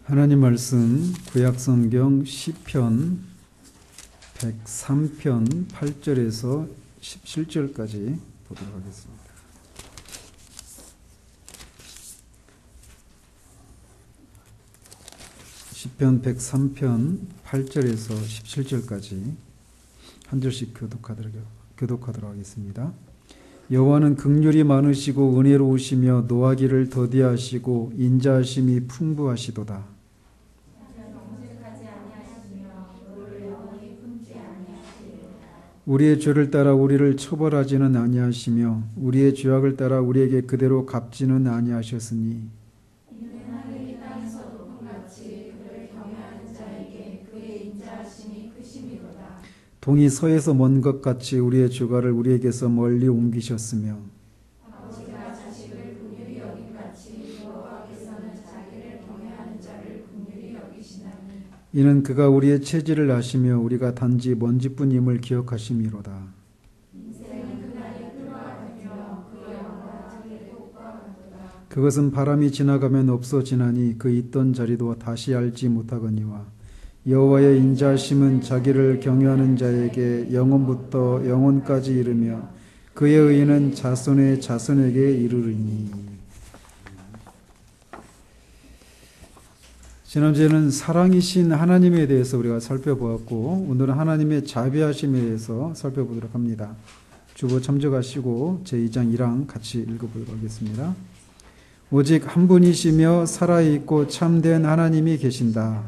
하나님 말씀 구약성경 시편 103편 8절에서 17절까지 보도록 하겠습니다. 시편 103편 8절에서 17절까지 한 절씩 교독하도록 하겠습니다. 여호와는 긍휼이 많으시고 은혜로우시며 노하기를 더디하시고 인자하심이 풍부하시도다. 우리의 죄를 따라 우리를 처벌하지는 아니하시며 우리의 죄악을 따라 우리에게 그대로 갚지는 아니하셨으니 동이 서에서 먼 것 같이 우리의 주가를 우리에게서 멀리 옮기셨으며 아버지가 자식을 긍휼히 여긴 같이 여호와께서는 자기를 경외하는 자를 긍휼히 여기시나니 이는 그가 우리의 체질을 아시며 우리가 단지 먼지뿐임을 기억하심이로다. 인생은 그날이 풀과 같으며 그 영광은 하늘의 꽃과 같도다. 그것은 바람이 지나가면 없어지나니 그 있던 자리도 다시 알지 못하거니와 여호와의 인자하심은 자기를 경외하는 자에게 영원부터 영원까지 이르며 그의 의는 자손의 자손에게 이르리니. 지난주에는 사랑이신 하나님에 대해서 우리가 살펴보았고 오늘은 하나님의 자비하심에 대해서 살펴보도록 합니다. 주보 참조하시고 제2장 1항 같이 읽어보도록 하겠습니다. 오직 한 분이시며 살아있고 참된 하나님이 계신다.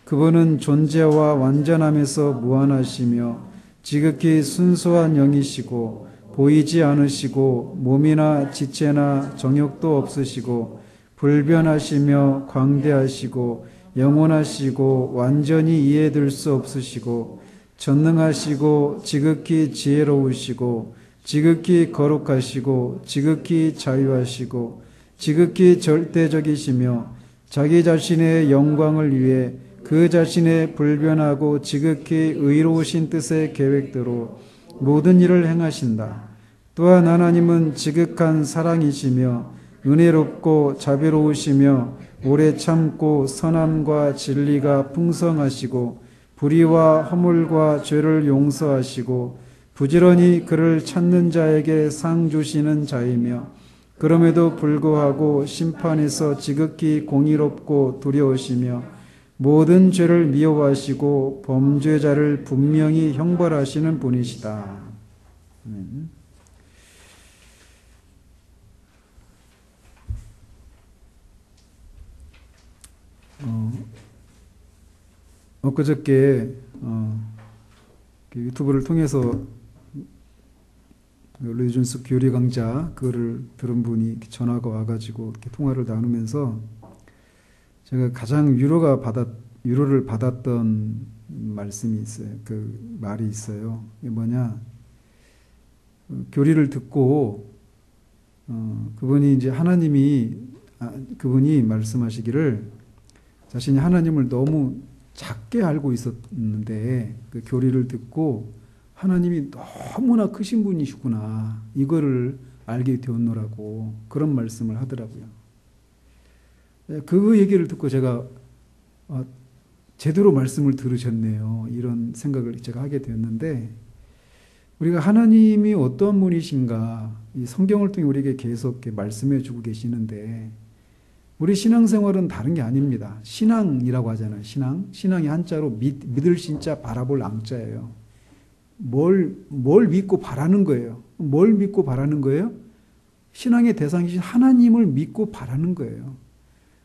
그분은 존재와 완전함에서 무한하시며 지극히 순수한 영이시고 보이지 않으시고 몸이나 지체나 정욕도 없으시고 불변하시며 광대하시고 영원하시고 완전히 이해될 수 없으시고 전능하시고 지극히 지혜로우시고 지극히 거룩하시고 지극히 자유하시고 지극히 절대적이시며 자기 자신의 영광을 위해 그 자신의 불변하고 지극히 의로우신 뜻의 계획대로 모든 일을 행하신다. 또한 하나님은 지극한 사랑이시며 은혜롭고 자비로우시며 오래 참고 선함과 진리가 풍성하시고 불의와 허물과 죄를 용서하시고 부지런히 그를 찾는 자에게 상 주시는 자이며 그럼에도 불구하고 심판에서 지극히 공의롭고 두려우시며 모든 죄를 미워하시고 범죄자를 분명히 형벌하시는 분이시다. 엊그저께 유튜브를 통해서 류준숙 교리 강좌 그거를 들은 분이 전화가 와가지고 이렇게 통화를 나누면서 제가 가장 위로를 받았던 말씀이 있어요. 그 말이 있어요. 이게 뭐냐? 교리를 듣고 그분이 이제 그분이 말씀하시기를 자신이 하나님을 너무 작게 알고 있었는데 그 교리를 듣고 하나님이 너무나 크신 분이시구나 이거를 알게 되었노라고 그런 말씀을 하더라고요. 그 얘기를 듣고 제가 제대로 말씀을 들으셨네요. 이런 생각을 제가 하게 되었는데 우리가 하나님이 어떤 분이신가 이 성경을 통해 우리에게 계속 말씀해 주고 계시는데 우리 신앙생활은 다른 게 아닙니다. 신앙이라고 하잖아요. 신앙이 한자로 믿을 신자 바라볼 앙자예요. 뭘 믿고 바라는 거예요. 뭘 믿고 바라는 거예요? 신앙의 대상이신 하나님을 믿고 바라는 거예요.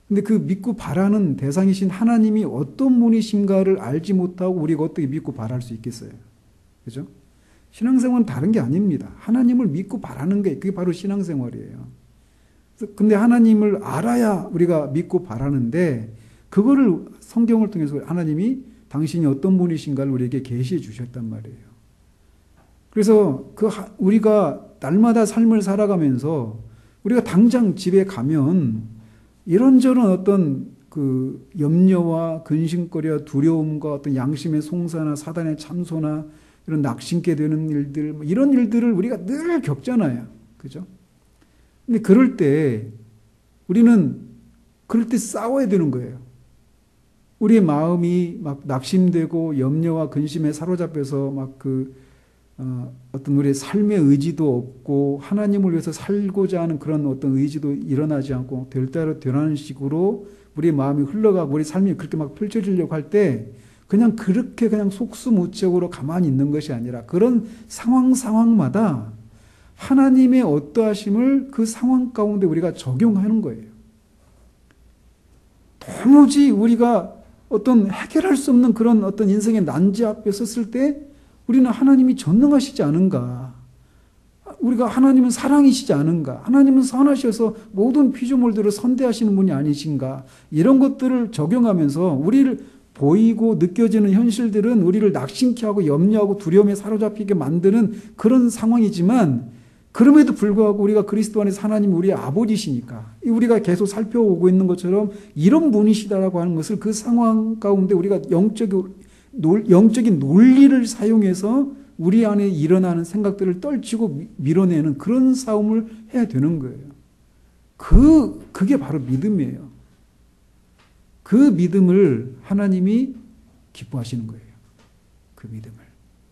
근데 그 믿고 바라는 대상이신 하나님이 어떤 분이신가를 알지 못하고 우리가 어떻게 믿고 바랄 수 있겠어요? 그죠? 신앙생활은 다른 게 아닙니다. 하나님을 믿고 바라는 게 그게 바로 신앙생활이에요. 근데 하나님을 알아야 우리가 믿고 바라는데 그거를 성경을 통해서 하나님이 당신이 어떤 분이신가를 우리에게 계시해 주셨단 말이에요. 그래서 우리가 날마다 삶을 살아가면서 우리가 당장 집에 가면 이런저런 어떤 그 염려와 근심거리와 두려움과 어떤 양심의 송사나 사단의 참소나 이런 낙심게 되는 일들 이런 일들을 우리가 늘 겪잖아요. 그죠? 근데 그럴 때 싸워야 되는 거예요. 우리의 마음이 막 낙심되고 염려와 근심에 사로잡혀서 막 어떤 우리의 삶의 의지도 없고 하나님을 위해서 살고자 하는 그런 어떤 의지도 일어나지 않고 될 대로 되라는 식으로 우리의 마음이 흘러가고 우리 삶이 그렇게 막 펼쳐지려고 할 때 그냥 그렇게 그냥 속수무책으로 가만히 있는 것이 아니라 그런 상황마다 하나님의 어떠하심을 그 상황 가운데 우리가 적용하는 거예요. 도무지 우리가 어떤 해결할 수 없는 그런 어떤 인생의 난제 앞에 섰을 때 우리는 하나님이 전능하시지 않은가? 우리가 하나님은 사랑이시지 않은가? 하나님은 선하셔서 모든 피조물들을 선대하시는 분이 아니신가? 이런 것들을 적용하면서 우리를 보이고 느껴지는 현실들은 우리를 낙심케 하고 염려하고 두려움에 사로잡히게 만드는 그런 상황이지만 그럼에도 불구하고 우리가 그리스도 안에서 하나님이 우리의 아버지시니까 우리가 계속 살펴오고 있는 것처럼 이런 분이시다라고 하는 것을 그 상황 가운데 우리가 영적인 논리를 사용해서 우리 안에 일어나는 생각들을 떨치고 밀어내는 그런 싸움을 해야 되는 거예요. 그게 바로 믿음이에요. 그 믿음을 하나님이 기뻐하시는 거예요. 그 믿음을.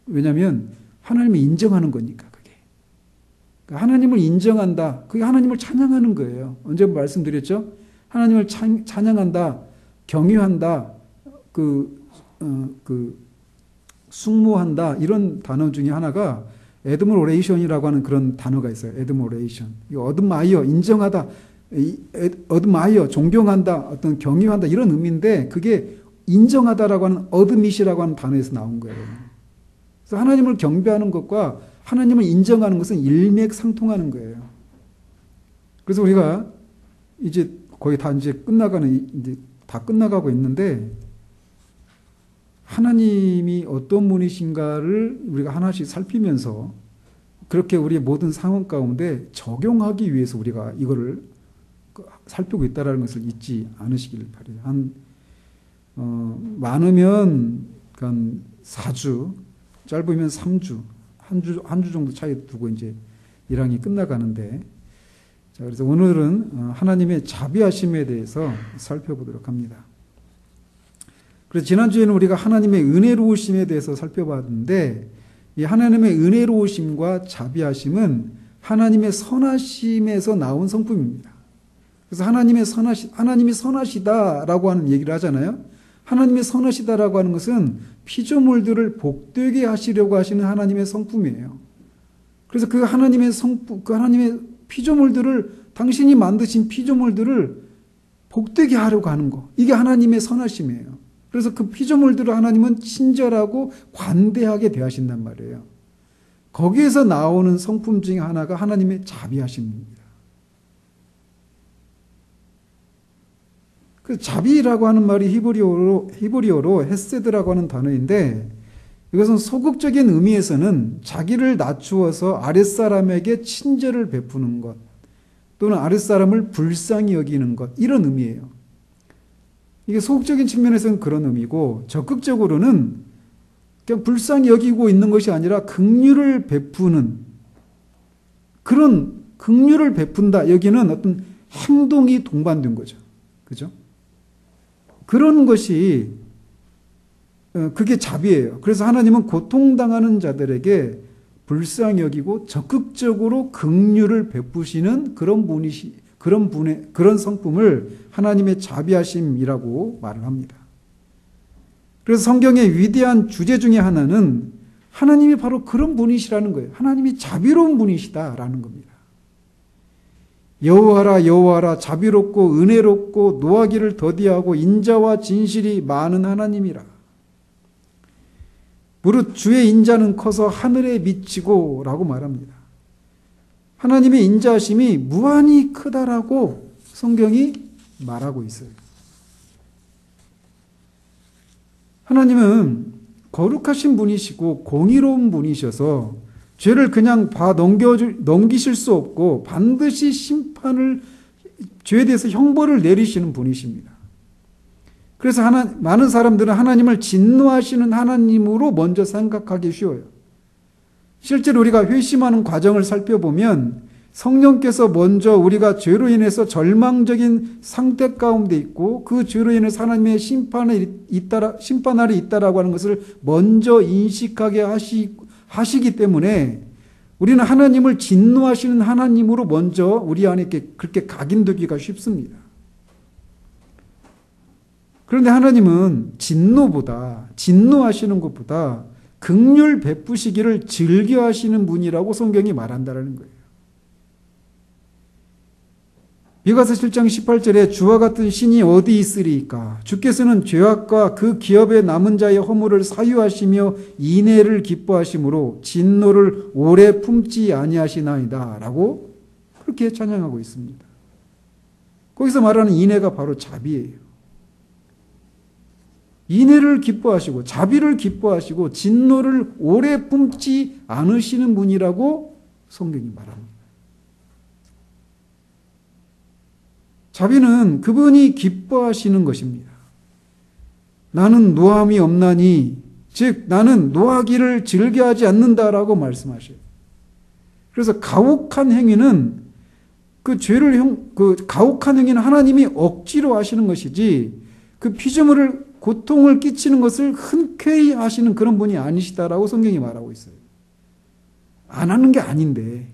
왜냐하면 하나님이 인정하는 거니까 그게. 그러니까 하나님을 인정한다. 그게 하나님을 찬양하는 거예요. 언제 말씀드렸죠? 하나님을 찬양한다. 경유한다. 숭모한다. 이런 단어 중에 하나가 애드머레이션이라고 하는 그런 단어가 있어요. 애드머레이션. 어드마이어, 인정하다. 어드마이어, 존경한다. 어떤 경유한다. 이런 의미인데 그게 인정하다라고 하는 어드밋이라고 하는 단어에서 나온 거예요. 그래서 하나님을 경배하는 것과 하나님을 인정하는 것은 일맥상통하는 거예요. 그래서 우리가 이제 거의 다 이제 다 끝나가고 있는데 하나님이 어떤 분이신가를 우리가 하나씩 살피면서 그렇게 우리의 모든 상황 가운데 적용하기 위해서 우리가 이거를 살피고 있다는 것을 잊지 않으시길 바라요. 많으면 4주, 짧으면 3주, 한 주 정도 차이 두고 이제 1학기 끝나가는데, 자, 그래서 오늘은 하나님의 자비하심에 대해서 살펴보도록 합니다. 그래서 지난주에는 우리가 하나님의 은혜로우심에 대해서 살펴봤는데, 이 하나님의 은혜로우심과 자비하심은 하나님의 선하심에서 나온 성품입니다. 그래서 하나님이 선하시다라고 하는 얘기를 하잖아요. 하나님이 선하시다라고 하는 것은 피조물들을 복되게 하시려고 하시는 하나님의 성품이에요. 그래서 그 하나님의 성품, 그 하나님의 피조물들을, 당신이 만드신 피조물들을 복되게 하려고 하는 거. 이게 하나님의 선하심이에요. 그래서 그 피조물들을 하나님은 친절하고 관대하게 대하신단 말이에요. 거기에서 나오는 성품 중에 하나가 하나님의 자비하심입니다. 그 자비라고 하는 말이 히브리어로 헤세드라고 하는 단어인데 이것은 소극적인 의미에서는 자기를 낮추어서 아랫사람에게 친절을 베푸는 것 또는 아랫사람을 불쌍히 여기는 것 이런 의미예요. 이게 소극적인 측면에서는 그런 의미고 적극적으로는 그냥 불쌍히 여기고 있는 것이 아니라 긍휼을 베푸는 그런 긍휼을 베푼다. 여기는 어떤 행동이 동반된 거죠. 그죠? 그런 것이 그게 자비예요. 그래서 하나님은 고통당하는 자들에게 불쌍히 여기고 적극적으로 긍휼을 베푸시는 그런 성품을 하나님의 자비하심이라고 말을 합니다. 그래서 성경의 위대한 주제 중에 하나는 하나님이 바로 그런 분이시라는 거예요. 하나님이 자비로운 분이시다라는 겁니다. 여호와라 여호와라 자비롭고 은혜롭고 노하기를 더디하고 인자와 진실이 많은 하나님이라. 무릇 주의 인자는 커서 하늘에 미치고 라고 말합니다. 하나님의 인자하심이 무한히 크다라고 성경이 말하고 있어요. 하나님은 거룩하신 분이시고 공의로운 분이셔서 죄를 그냥 넘기실 수 없고 반드시 죄에 대해서 형벌을 내리시는 분이십니다. 그래서 많은 사람들은 하나님을 진노하시는 하나님으로 먼저 생각하기 쉬워요. 실제로 우리가 회심하는 과정을 살펴보면 성령께서 먼저 우리가 죄로 인해서 절망적인 상태 가운데 있고 그 죄로 인해서 하나님의 심판날이 있다라고 하는 것을 먼저 인식하게 하시기 때문에 우리는 하나님을 진노하시는 하나님으로 먼저 우리 안에 그렇게 각인되기가 쉽습니다. 그런데 하나님은 진노하시는 것보다 긍휼 베푸시기를 즐겨하시는 분이라고 성경이 말한다는 거예요. 미가서 7장 18절에 주와 같은 신이 어디 있으리이까? 주께서는 죄악과 그 기업에 남은 자의 허물을 사유하시며 인애를 기뻐하심으로 진노를 오래 품지 아니하시나이다 라고 그렇게 찬양하고 있습니다. 거기서 말하는 인애가 바로 자비예요. 인애를 기뻐하시고 자비를 기뻐하시고 진노를 오래 품지 않으시는 분이라고 성경이 말합니다. 자비는 그분이 기뻐하시는 것입니다. 나는 노함이 없나니, 즉 나는 노하기를 즐겨하지 않는다라고 말씀하셔요. 그래서 가혹한 행위는 가혹한 행위는 하나님이 억지로 하시는 것이지 그 피조물을 고통을 끼치는 것을 흔쾌히 하시는 그런 분이 아니시다라고 성경이 말하고 있어요. 안 하는 게 아닌데.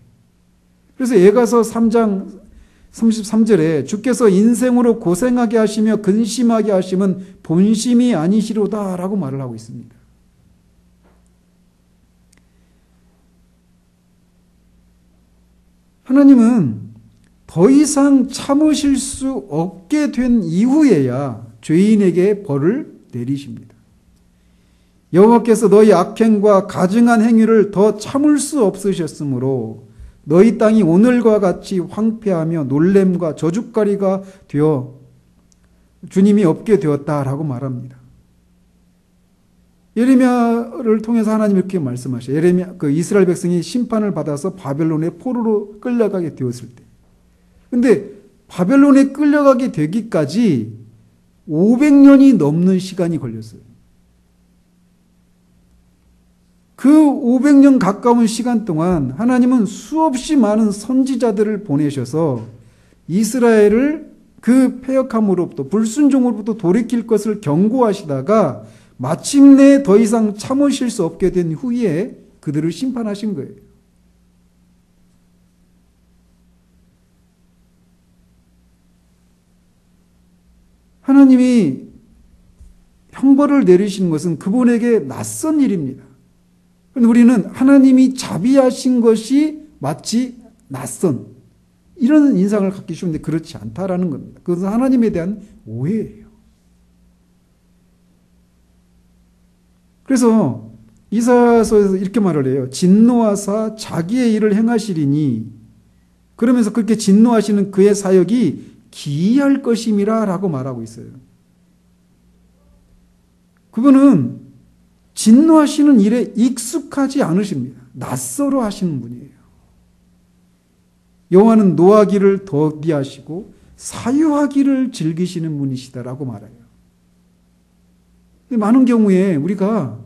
그래서 예가서 3장 33절에 주께서 인생으로 고생하게 하시며 근심하게 하시면 본심이 아니시로다 라고 말을 하고 있습니다. 하나님은 더 이상 참으실 수 없게 된 이후에야 죄인에게 벌을 내리십니다. 여호와께서 너희 악행과 가증한 행위를 더 참을 수 없으셨으므로 너희 땅이 오늘과 같이 황폐하며 놀램과 저주거리가 되어 주님이 없게 되었다라고 말합니다. 예레미야를 통해서 하나님이 이렇게 말씀하셔요. 이스라엘 백성이 심판을 받아서 바벨론의 포로로 끌려가게 되었을 때. 근데 바벨론에 끌려가게 되기까지 500년이 넘는 시간이 걸렸어요. 그 500년 가까운 시간 동안 하나님은 수없이 많은 선지자들을 보내셔서 이스라엘을 그 패역함으로부터 불순종으로부터 돌이킬 것을 경고하시다가 마침내 더 이상 참으실 수 없게 된 후에 그들을 심판하신 거예요. 하나님이 형벌을 내리시는 것은 그분에게 낯선 일입니다. 우리는 하나님이 자비하신 것이 마치 낯선 이런 인상을 갖기 쉬운데 그렇지 않다라는 겁니다. 그것은 하나님에 대한 오해예요. 그래서 이사야서에서 이렇게 말을 해요. 진노하사 자기의 일을 행하시리니 그러면서 그렇게 진노하시는 그의 사역이 기이할 것임이라 라고 말하고 있어요. 그분은 진노하시는 일에 익숙하지 않으십니다. 낯설어 하시는 분이에요. 여호와는 노하기를 더디하시고 사유하기를 즐기시는 분이시다라고 말해요. 많은 경우에 우리가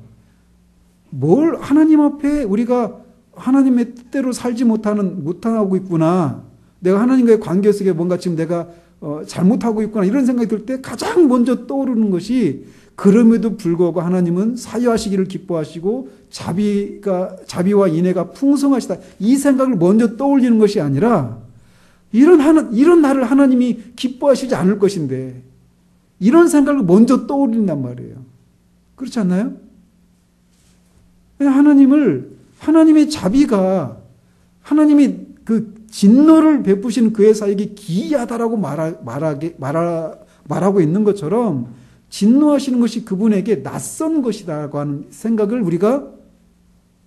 하나님 앞에 우리가 하나님의 뜻대로 살지 못하고 있구나. 내가 하나님과의 관계 속에 뭔가 지금 내가 잘못하고 있구나. 이런 생각이 들 때 가장 먼저 떠오르는 것이 그럼에도 불구하고 하나님은 사유하시기를 기뻐하시고 자비와 인애가 풍성하시다. 이 생각을 먼저 떠올리는 것이 아니라 이런 나를 하나님이 기뻐하시지 않을 것인데 이런 생각을 먼저 떠올린단 말이에요. 그렇지 않나요? 하나님의 자비가 하나님이 그 진노를 베푸시는 그의 사역이 기이하다라고 말하고 있는 것처럼 진노하시는 것이 그분에게 낯선 것이다라고 하는 생각을 우리가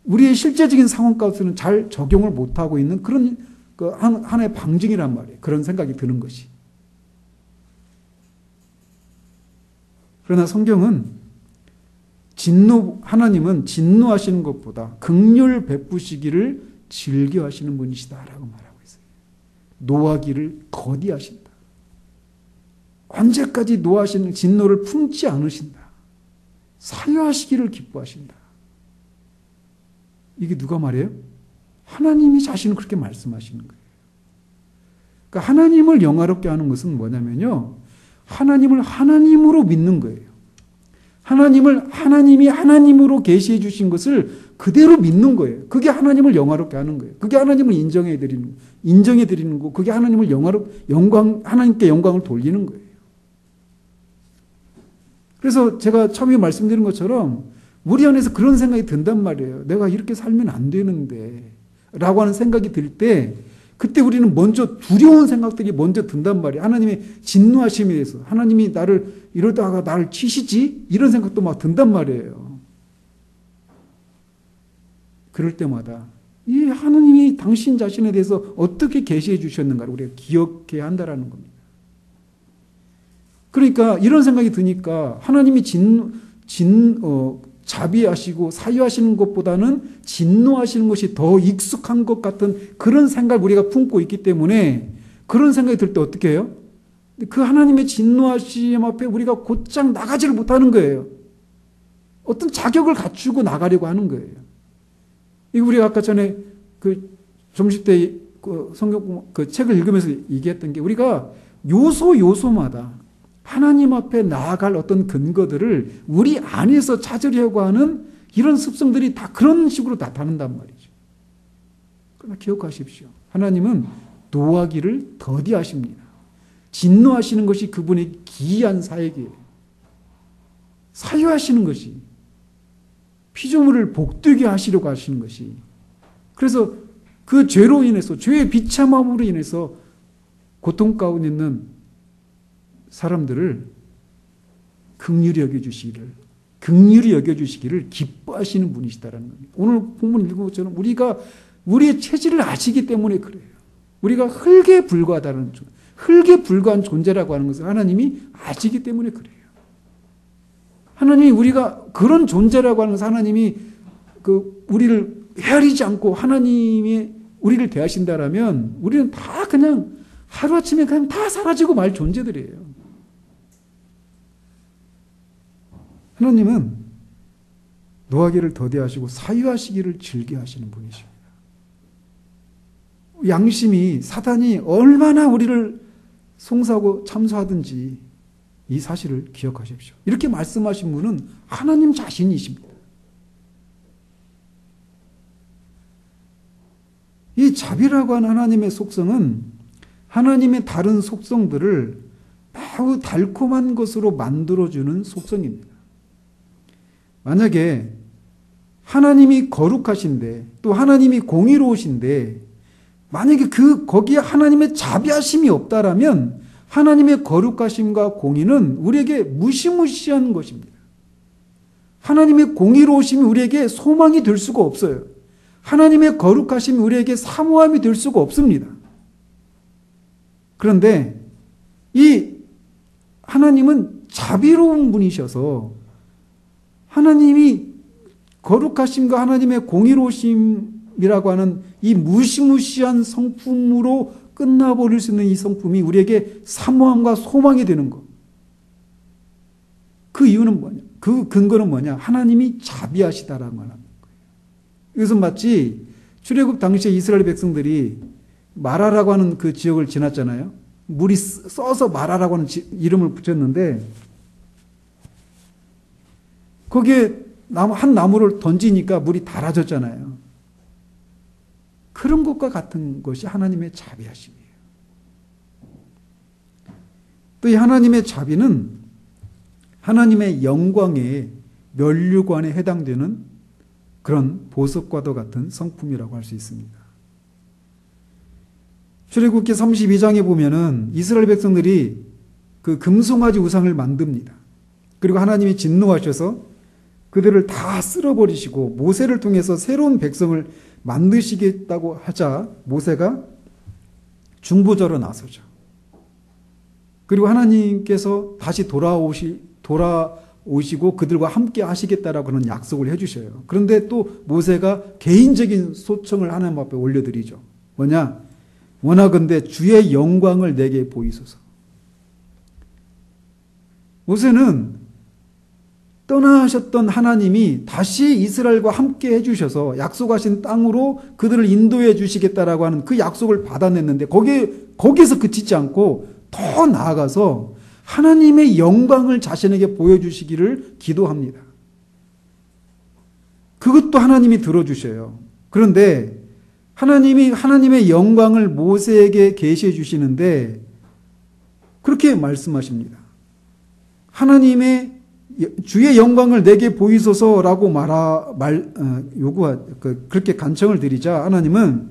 우리의 실제적인 상황 가운데서는 잘 적용을 못하고 있는 그런 하나의 방증이란 말이에요. 그런 생각이 드는 것이. 그러나 성경은 하나님은 진노하시는 것보다 긍휼 베푸시기를 즐겨하시는 분이시다라고 말하고 있어요. 노하기를 거디하신다. 언제까지 노하시는 진노를 품지 않으신다. 사유하시기를 기뻐하신다. 이게 누가 말해요? 하나님이 자신은 그렇게 말씀하시는 거예요. 그러니까 하나님을 영화롭게 하는 것은 뭐냐면요. 하나님을 하나님으로 믿는 거예요. 하나님이 하나님으로 계시해 주신 것을 그대로 믿는 거예요. 그게 하나님을 영화롭게 하는 거예요. 그게 하나님을 인정해 드리는 거. 그게 하나님을 하나님께 영광을 돌리는 거예요. 그래서 제가 처음에 말씀드린 것처럼 우리 안에서 그런 생각이 든단 말이에요. 내가 이렇게 살면 안 되는데 라고 하는 생각이 들 때 그때 우리는 먼저 두려운 생각들이 먼저 든단 말이에요. 하나님의 진노하심에 대해서 하나님이 이러다가 나를 치시지? 이런 생각도 막 든단 말이에요. 그럴 때마다 이 하나님이 당신 자신에 대해서 어떻게 계시해 주셨는가를 우리가 기억해야 한다라는 겁니다. 그러니까 이런 생각이 드니까 하나님이 자비하시고 사유하시는 것보다는 진노하시는 것이 더 익숙한 것 같은 그런 생각을 우리가 품고 있기 때문에 그런 생각이 들 때 어떻게 해요? 그 하나님의 진노하심 앞에 우리가 곧장 나가지를 못하는 거예요. 어떤 자격을 갖추고 나가려고 하는 거예요. 이거 우리가 아까 전에 그 점심 때 그 성경 그 책을 읽으면서 얘기했던 게 우리가 요소마다 하나님 앞에 나아갈 어떤 근거들을 우리 안에서 찾으려고 하는 이런 습성들이 다 그런 식으로 나타난단 말이죠. 그러나 기억하십시오. 하나님은 노하기를 더디하십니다. 진노하시는 것이 그분의 기이한 사역이에요. 사유하시는 것이 피조물을 복되게 하시려고 하시는 것이 그래서 그 죄로 인해서 죄의 비참함으로 인해서 고통 가운데 있는 사람들을 긍휼히 여겨주시기를 기뻐하시는 분이시다라는 겁니다. 오늘 본문 읽은 것처럼 우리가 우리의 체질을 아시기 때문에 그래요. 우리가 흙에 불과한 존재라고 하는 것을 하나님이 아시기 때문에 그래요. 하나님이 우리가 그런 존재라고 하는 것을 하나님이 우리를 헤아리지 않고 하나님이 우리를 대하신다라면 우리는 다 그냥 하루아침에 그냥 다 사라지고 말 존재들이에요. 하나님은 노하기를 더디하시고 사유하시기를 즐겨하시는 분이십니다. 양심이 사단이 얼마나 우리를 송사하고 참소하든지 이 사실을 기억하십시오. 이렇게 말씀하신 분은 하나님 자신이십니다. 이 자비라고 하는 하나님의 속성은 하나님의 다른 속성들을 매우 달콤한 것으로 만들어주는 속성입니다. 만약에 하나님이 거룩하신데 또 하나님이 공의로우신데 만약에 거기에 하나님의 자비하심이 없다라면 하나님의 거룩하심과 공의는 우리에게 무시무시한 것입니다. 하나님의 공의로우심이 우리에게 소망이 될 수가 없어요. 하나님의 거룩하심이 우리에게 사모함이 될 수가 없습니다. 그런데 이 하나님은 자비로운 분이셔서 하나님이 거룩하심과 하나님의 공의로우심이라고 하는 이 무시무시한 성품으로 끝나버릴 수 있는 이 성품이 우리에게 사모함과 소망이 되는 것. 그 이유는 뭐냐? 그 근거는 뭐냐? 하나님이 자비하시다라는 거예요. 이것은 마치 출애굽 당시에 이스라엘 백성들이 마라라고 하는 그 지역을 지났잖아요. 물이 써서 마라라고 하는 이름을 붙였는데 거기에 한 나무를 던지니까 물이 달아졌잖아요. 그런 것과 같은 것이 하나님의 자비하심이에요. 또 이 하나님의 자비는 하나님의 영광의 면류관에 해당되는 그런 보석과도 같은 성품이라고 할 수 있습니다. 출애굽기 32장에 보면은 이스라엘 백성들이 그 금송아지 우상을 만듭니다. 그리고 하나님이 진노하셔서 그들을 다 쓸어버리시고 모세를 통해서 새로운 백성을 만드시겠다고 하자 모세가 중보자로 나서죠. 그리고 하나님께서 다시 돌아오시고 그들과 함께 하시겠다라고 하는 약속을 해주셔요. 그런데 또 모세가 개인적인 소청을 하나님 앞에 올려드리죠. 뭐냐? 원하건대 주의 영광을 내게 보이소서. 모세는 떠나셨던 하나님이 다시 이스라엘과 함께 해주셔서 약속하신 땅으로 그들을 인도해 주시겠다라고 하는 그 약속을 받아냈는데 거기에서 그치지 않고 더 나아가서 하나님의 영광을 자신에게 보여주시기를 기도합니다. 그것도 하나님이 들어주셔요. 그런데 하나님이 하나님의 영광을 모세에게 계시해 주시는데 그렇게 말씀하십니다. 하나님의 주의 영광을 내게 보이소서라고 그렇게 간청을 드리자 하나님은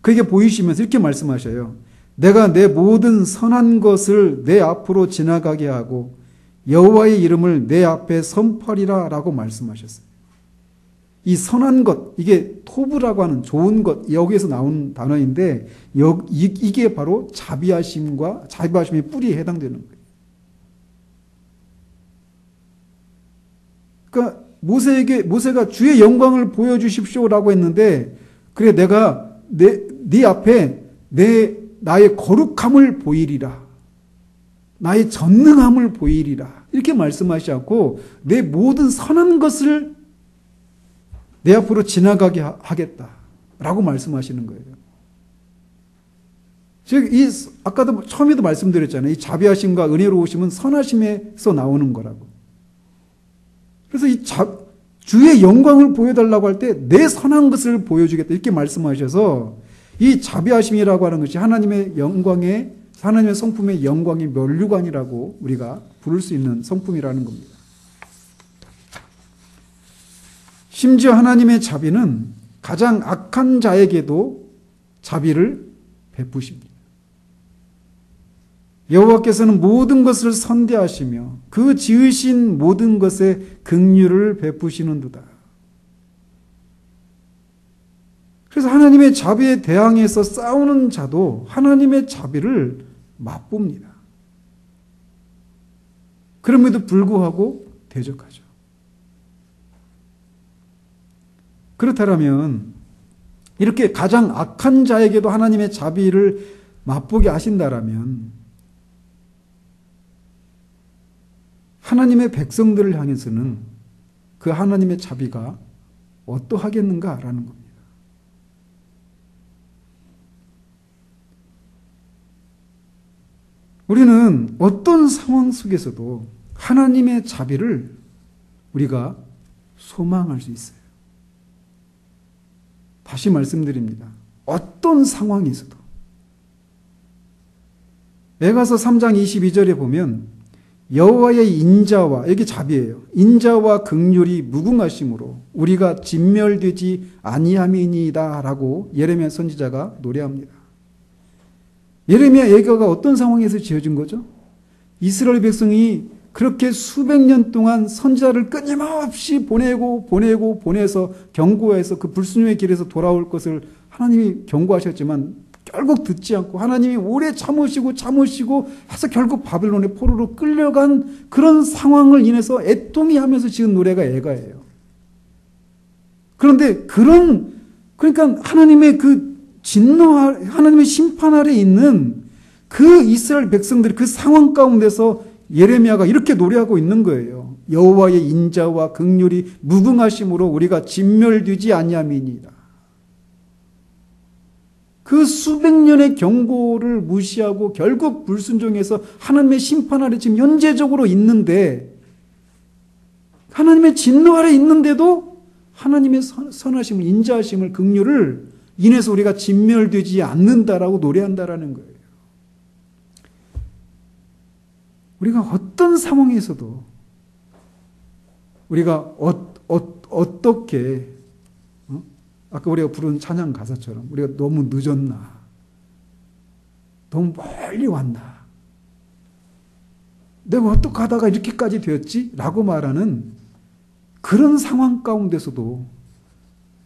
그에게 보이시면서 이렇게 말씀하셔요. 내가 내 모든 선한 것을 내 앞으로 지나가게 하고 여호와의 이름을 내 앞에 선포하리라 라고 말씀하셨어요. 이 선한 것, 이게 토브라고 하는 좋은 것, 여기에서 나온 단어인데 이게 바로 자비하심의 뿌리에 해당되는 거예요. 그러니까 모세가 주의 영광을 보여주십시오라고 했는데 그래 내가 네 앞에 나의 거룩함을 보이리라. 나의 전능함을 보이리라. 이렇게 말씀하시지 않고 내 모든 선한 것을 내 앞으로 지나가게 하겠다라고 말씀하시는 거예요. 즉, 아까도 처음에도 말씀드렸잖아요. 이 자비하심과 은혜로우심은 선하심에서 나오는 거라고. 그래서 주의 영광을 보여달라고 할 때 내 선한 것을 보여주겠다. 이렇게 말씀하셔서 이 자비하심이라고 하는 것이 하나님의 성품의 영광의 면류관이라고 우리가 부를 수 있는 성품이라는 겁니다. 심지어 하나님의 자비는 가장 악한 자에게도 자비를 베푸십니다. 여호와께서는 모든 것을 선대하시며 그 지으신 모든 것에 긍휼을 베푸시는도다. 그래서 하나님의 자비에 대항해서 싸우는 자도 하나님의 자비를 맛봅니다. 그럼에도 불구하고 대적하죠. 그렇다면 이렇게 가장 악한 자에게도 하나님의 자비를 맛보게 하신다라면 하나님의 백성들을 향해서는 그 하나님의 자비가 어떠하겠는가라는 겁니다. 우리는 어떤 상황 속에서도 하나님의 자비를 우리가 소망할 수 있어요. 다시 말씀드립니다. 어떤 상황에서도. 에가서 3장 22절에 보면 여호와의 인자와, 여기 자비예요. 인자와 긍휼이 무궁하심으로 우리가 진멸되지 아니함이니이다 라고 예레미야 선지자가 노래합니다. 예레미야 예가가 어떤 상황에서 지어진 거죠? 이스라엘 백성이 그렇게 수백 년 동안 선지자를 끊임없이 보내서 경고해서 그 불순종의 길에서 돌아올 것을 하나님이 경고하셨지만 결국 듣지 않고 하나님이 오래 참으시고 해서 결국 바벨론의 포로로 끌려간 그런 상황을 인해서 애통이 하면서 지은 노래가 예가예요. 그런데 그러니까 하나님의 하나님의 심판 아래 있는 그 이스라엘 백성들이 그 상황 가운데서 예레미야가 이렇게 노래하고 있는 거예요. 여호와의 인자와 긍휼이 무궁하심으로 우리가 진멸되지 아니함이니이다. 그 수백 년의 경고를 무시하고 결국 불순종해서 하나님의 심판 아래 지금 현재적으로 있는데 하나님의 진노 아래 있는데도 하나님의 선하심을, 인자하심을, 긍휼을 인해서 우리가 진멸되지 않는다라고 노래한다라는 거예요. 우리가 어떤 상황에서도 우리가 어떻게 아까 우리가 부른 찬양 가사처럼 우리가 너무 늦었나, 너무 멀리 왔나, 내가 어떻게 하다가 이렇게까지 되었지? 라고 말하는 그런 상황 가운데서도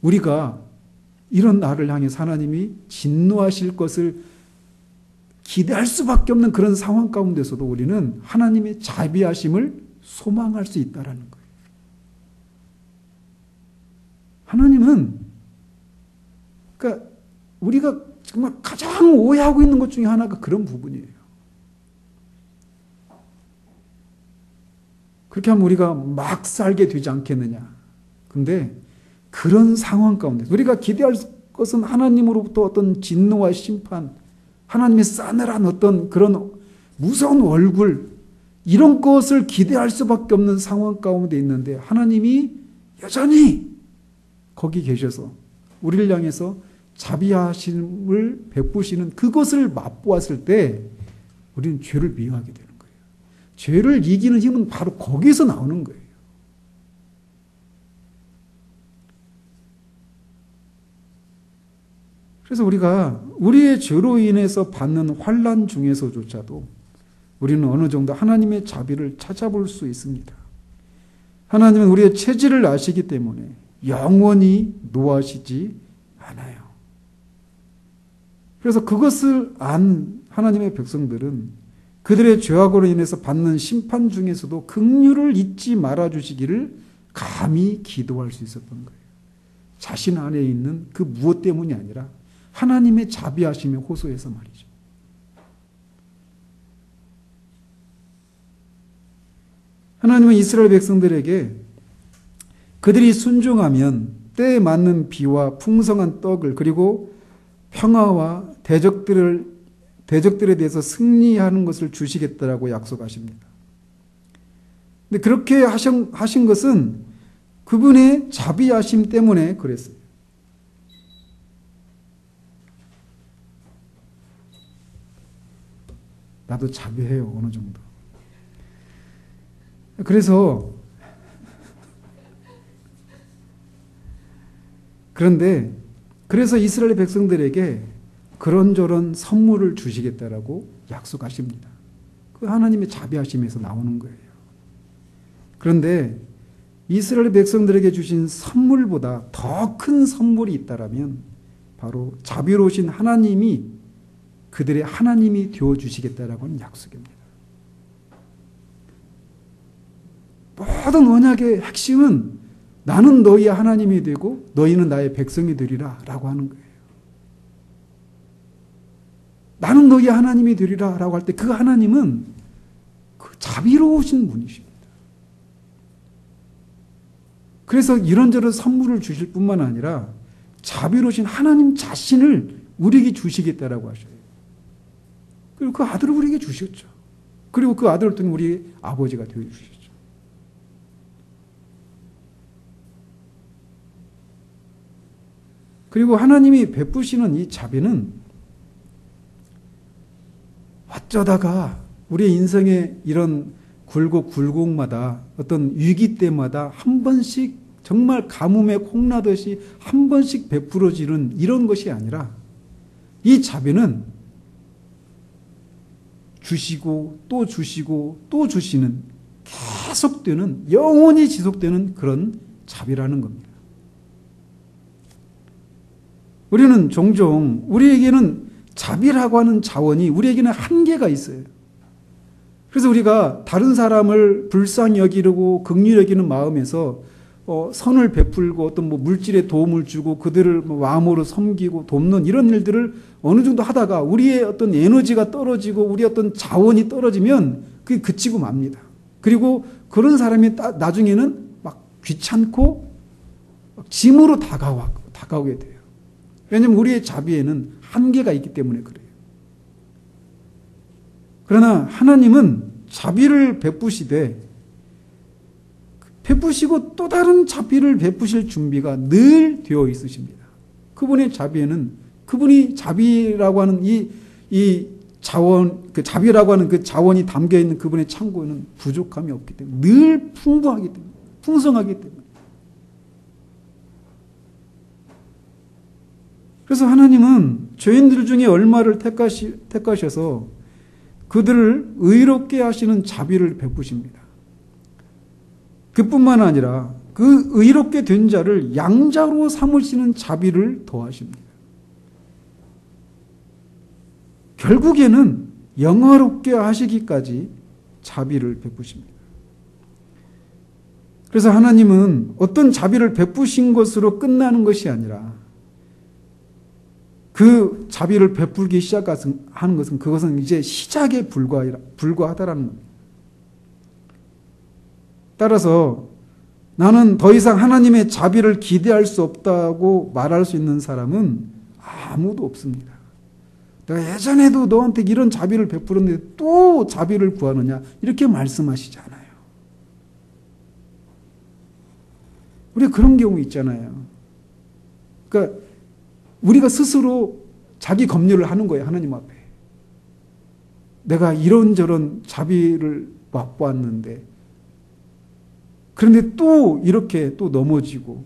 우리가 이런 나를 향해 하나님이 진노하실 것을 기대할 수밖에 없는 그런 상황 가운데서도 우리는 하나님의 자비하심을 소망할 수 있다는 거예요. 하나님은 그러니까 우리가 정말 가장 오해하고 있는 것 중에 하나가 그런 부분이에요. 그렇게 하면 우리가 막 살게 되지 않겠느냐. 근데 그런 상황 가운데 우리가 기대할 것은 하나님으로부터 어떤 진노와 심판, 하나님의 싸늘한 어떤 그런 무서운 얼굴, 이런 것을 기대할 수밖에 없는 상황 가운데 있는데 하나님이 여전히 거기 계셔서 우리를 향해서 자비하심을 베푸시는 그것을 맛보았을 때 우리는 죄를 미워하게 되는 거예요. 죄를 이기는 힘은 바로 거기서 나오는 거예요. 그래서 우리가 우리의 죄로 인해서 받는 환난 중에서조차도 우리는 어느 정도 하나님의 자비를 찾아볼 수 있습니다. 하나님은 우리의 체질을 아시기 때문에 영원히 노하시지 않아요. 그래서 그것을 안 하나님의 백성들은 그들의 죄악으로 인해서 받는 심판 중에서도 긍휼을 잊지 말아주시기를 감히 기도할 수 있었던 거예요. 자신 안에 있는 그 무엇 때문이 아니라 하나님의 자비하심에 호소해서 말이죠. 하나님은 이스라엘 백성들에게 그들이 순종하면 때에 맞는 비와 풍성한 떡을 그리고 평화와 대적들에 대해서 승리하는 것을 주시겠다라고 약속하십니다. 근데 그렇게 하신 것은 그분의 자비하심 때문에 그랬어요. 나도 자비해요, 어느 정도. 그래서 이스라엘 백성들에게 그런저런 선물을 주시겠다라고 약속하십니다. 그 하나님의 자비하심에서 나오는 거예요. 그런데 이스라엘 백성들에게 주신 선물보다 더 큰 선물이 있다라면 바로 자비로우신 하나님이 그들의 하나님이 되어주시겠다라고 하는 약속입니다. 모든 언약의 핵심은 나는 너희의 하나님이 되고 너희는 나의 백성이 되리라 라고 하는 거예요. 나는 너희의 하나님이 되리라 라고 할 때 그 하나님은 그 자비로우신 분이십니다. 그래서 이런저런 선물을 주실 뿐만 아니라 자비로우신 하나님 자신을 우리에게 주시겠다라고 하셔요. 그리고 그 아들을 우리에게 주셨죠. 그리고 그 아들을 통해 우리 아버지가 되어주셨죠. 그리고 하나님이 베푸시는 이 자비는 어쩌다가 우리의 인생의 이런 굴곡마다 어떤 위기 때마다 한 번씩 정말 가뭄에 콩나듯이 한 번씩 베풀어지는 이런 것이 아니라 이 자비는 주시고 또 주시고 또 주시는 계속되는 영원히 지속되는 그런 자비라는 겁니다. 우리는 종종 우리에게는 자비라고 하는 자원이 우리에게는 한계가 있어요. 그래서 우리가 다른 사람을 불쌍히 여기고 긍휼히 여기는 마음에서 선을 베풀고 어떤 물질에 도움을 주고 그들을 마음으로 섬기고 돕는 이런 일들을 어느 정도 하다가 우리의 어떤 에너지가 떨어지고 우리의 어떤 자원이 떨어지면 그게 그치고 맙니다. 그리고 그런 사람이 나중에는 막 귀찮고 막 짐으로 다가오게 돼요. 왜냐하면 우리의 자비에는 한계가 있기 때문에 그래요. 그러나 하나님은 자비를 베푸시고 또 다른 자비를 베푸실 준비가 늘 되어 있으십니다. 그분의 자비에는 그분이 자비라고 하는 이 자원, 그 자비라고 하는 그 자원이 담겨 있는 그분의 창고에는 부족함이 없기 때문에 늘 풍부하기 때문에 풍성하기 때문에. 그래서 하나님은 죄인들 중에 얼마를 택하셔서 그들을 의롭게 하시는 자비를 베푸십니다. 그뿐만 아니라 그 의롭게 된 자를 양자로 삼으시는 자비를 더하십니다. 결국에는 영화롭게 하시기까지 자비를 베푸십니다. 그래서 하나님은 어떤 자비를 베푸신 것으로 끝나는 것이 아니라 그 자비를 베풀기 시작하는 것은 그것은 이제 시작에 불과하다라는 겁니다. 따라서 나는 더 이상 하나님의 자비를 기대할 수 없다고 말할 수 있는 사람은 아무도 없습니다. 내가 예전에도 너한테 이런 자비를 베풀었는데 또 자비를 구하느냐, 이렇게 말씀하시지 않아요. 우리가 그런 경우 있잖아요. 그러니까 우리가 스스로 자기 검열을 하는 거예요. 하나님 앞에. 내가 이런저런 자비를 맛보았는데, 그런데 또 이렇게 또 넘어지고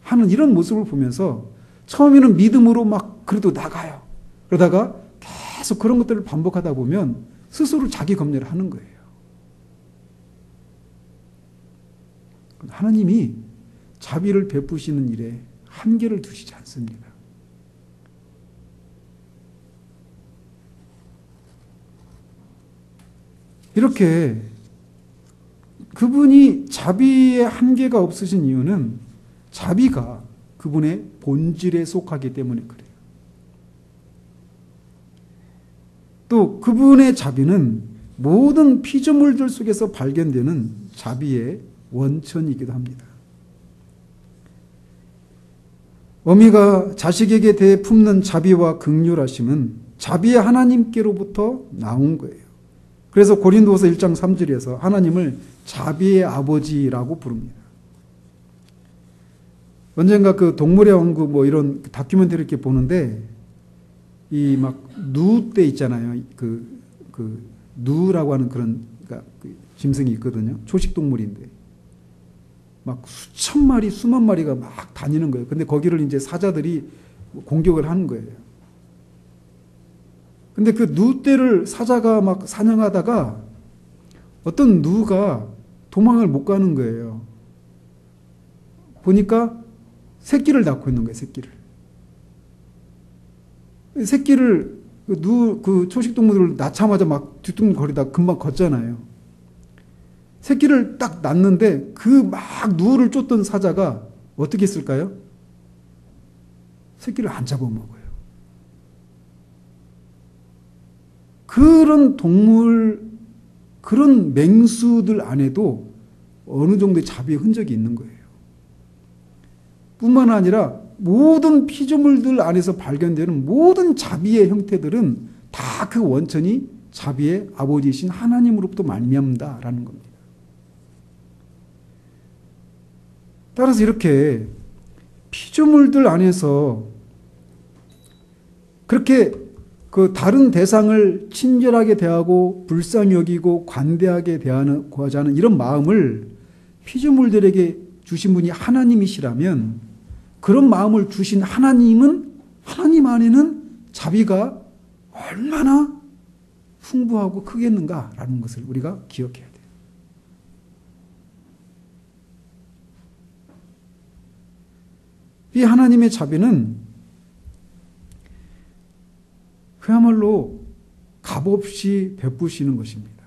하는 이런 모습을 보면서 처음에는 믿음으로 막 그래도 나가요. 그러다가 계속 그런 것들을 반복하다 보면 스스로 자기 검열을 하는 거예요. 하나님이 자비를 베푸시는 일에 한계를 두시지 않습니다. 이렇게 그분이 자비의 한계가 없으신 이유는 자비가 그분의 본질에 속하기 때문에 그래요. 또 그분의 자비는 모든 피조물들 속에서 발견되는 자비의 원천이기도 합니다. 어미가 자식에게 대해 품는 자비와 긍휼하심은 자비의 하나님께로부터 나온 거예요. 그래서 고린도후서 1장 3절에서 하나님을 자비의 아버지라고 부릅니다. 언젠가 그 동물의 왕국 뭐 이런 다큐멘터리 이렇게 보는데 이 막 누 때 있잖아요. 그 누라고 하는 그런 그러니까 그 짐승이 있거든요. 초식 동물인데 막 수천 마리, 수만 마리가 막 다니는 거예요. 근데 거기를 이제 사자들이 공격을 하는 거예요. 근데 그 누떼를 사자가 막 사냥하다가 어떤 누가 도망을 못 가는 거예요. 보니까 새끼를 낳고 있는 거예요, 새끼를 그 초식 동물을 낳자마자 막 뒤뚱거리다 금방 걷잖아요. 새끼를 딱 낳는데 그 막 누를 쫓던 사자가 어떻게 했을까요? 새끼를 안 잡아먹어요. 그런 동물, 그런 맹수들 안에도 어느 정도의 자비의 흔적이 있는 거예요. 뿐만 아니라 모든 피조물들 안에서 발견되는 모든 자비의 형태들은 다 그 원천이 자비의 아버지이신 하나님으로부터 말미암다라는 겁니다. 따라서 이렇게 피조물들 안에서 그렇게 그 다른 대상을 친절하게 대하고 불쌍히 여기고 관대하게 대하고자 하는 이런 마음을 피조물들에게 주신 분이 하나님이시라면 그런 마음을 주신 하나님은 하나님 안에는 자비가 얼마나 풍부하고 크겠는가라는 것을 우리가 기억해야 돼요. 이 하나님의 자비는 그야말로 값없이 베푸시는 것입니다.